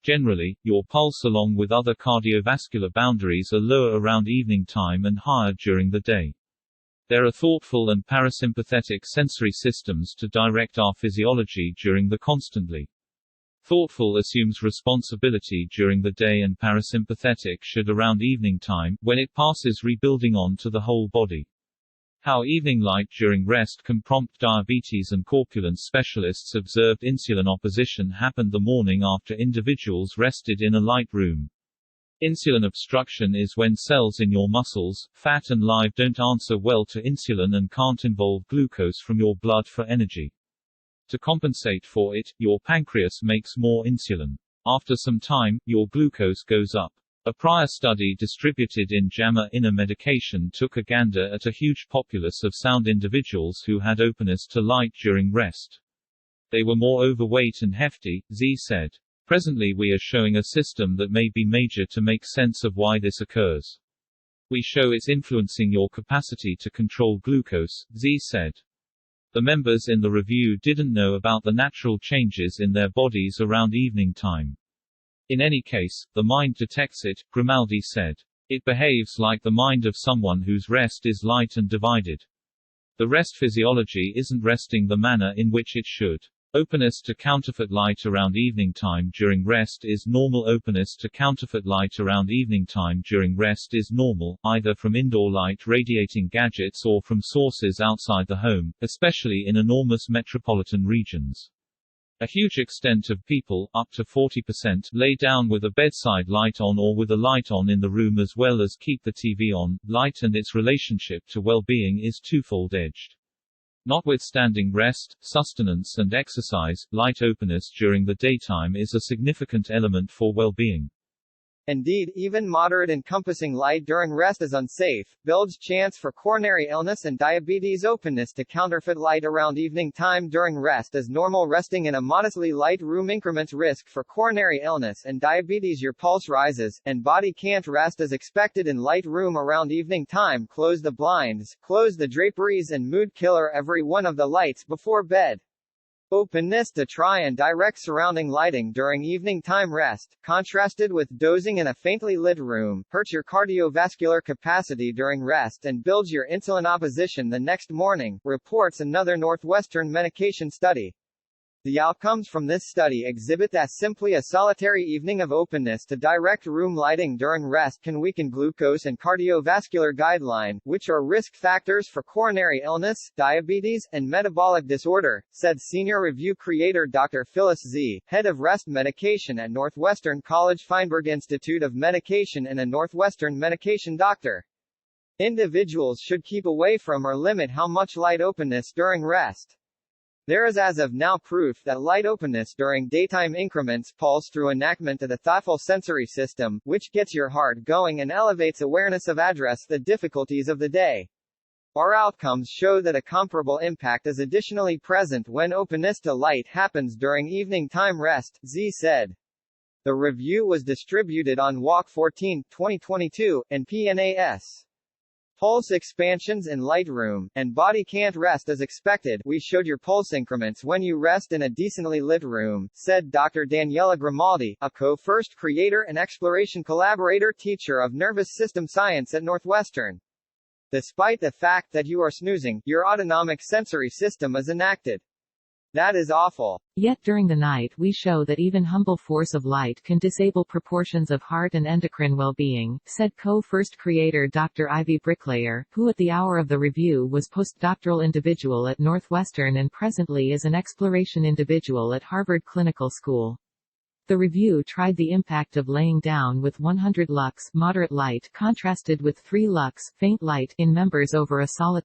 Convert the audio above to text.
Generally, your pulse along with other cardiovascular boundaries are lower around evening time and higher during the day. There are thoughtful and parasympathetic sensory systems to direct our physiology during the constantly. Thoughtful assumes responsibility during the day and parasympathetic should around evening time, when it passes rebuilding on to the whole body. How evening light during rest can prompt diabetes and corpulence. Specialists observed insulin opposition happened the morning after individuals rested in a light room. Insulin obstruction is when cells in your muscles, fat and live don't answer well to insulin and can't involve glucose from your blood for energy. To compensate for it, your pancreas makes more insulin. After some time, your glucose goes up. A prior study distributed in JAMA Inner Medication took a gander at a huge populace of sound individuals who had openness to light during rest. They were more overweight and hefty, Zee said. Presently we are showing a system that may be major to make sense of why this occurs. We show it's influencing your capacity to control glucose, Zee said. The members in the review didn't know about the natural changes in their bodies around evening time. In any case, the mind detects it, Grimaldi said. It behaves like the mind of someone whose rest is light and divided. The rest physiology isn't resting the manner in which it should. Openness to counterfeit light around evening time during rest is normal. Openness to counterfeit light around evening time during rest is normal, either from indoor light radiating gadgets or from sources outside the home, especially in enormous metropolitan regions. A huge extent of people, up to 40%, lay down with a bedside light on or with a light on in the room as well as keep the TV on. Light and its relationship to well-being is twofold-edged. Notwithstanding rest, sustenance and exercise, light openness during the daytime is a significant element for well-being. Indeed, even moderate encompassing light during rest is unsafe, builds chance for coronary illness and diabetes. Openness to counterfeit light around evening time during rest is normal. Resting in a modestly light room increments risk for coronary illness and diabetes. Your pulse rises, and body can't rest as expected in light room around evening time. Close the blinds, close the draperies and mood killer every one of the lights before bed. Openness to try and direct surrounding lighting during evening time rest, contrasted with dozing in a faintly lit room, hurts your cardiovascular capacity during rest and builds your insulin opposition the next morning, reports another Northwestern Medication study. The outcomes from this study exhibit that simply a solitary evening of openness to direct room lighting during rest can weaken glucose and cardiovascular guideline, which are risk factors for coronary illness, diabetes, and metabolic disorder, said senior review creator Dr. Phyllis Zee, head of rest medication at Northwestern College Feinberg Institute of Medication and a Northwestern Medication doctor. Individuals should keep away from or limit how much light openness during rest. There is as of now proof that light openness during daytime increments pulse through enactment to the thoughtful sensory system, which gets your heart going and elevates awareness of address the difficulties of the day. Our outcomes show that a comparable impact is additionally present when openness to light happens during evening time rest, Zee said. The review was distributed on Walk 14, 2022, and PNAS. Pulse expansions in lightroom, and body can't rest as expected. We showed your pulse increments when you rest in a decently lit room, said Dr. Daniela Grimaldi, a co-first creator and exploration collaborator teacher of nervous system science at Northwestern. Despite the fact that you are snoozing, your autonomic sensory system is enacted. That is awful. Yet during the night we show that even humble force of light can disable proportions of heart and endocrine well-being, said co-first creator Dr. Ivy Bricklayer, who at the hour of the review was postdoctoral individual at Northwestern and presently is an exploration individual at Harvard Clinical School. The review tried the impact of laying down with 100 lux moderate light contrasted with 3 lux faint light in members over a solid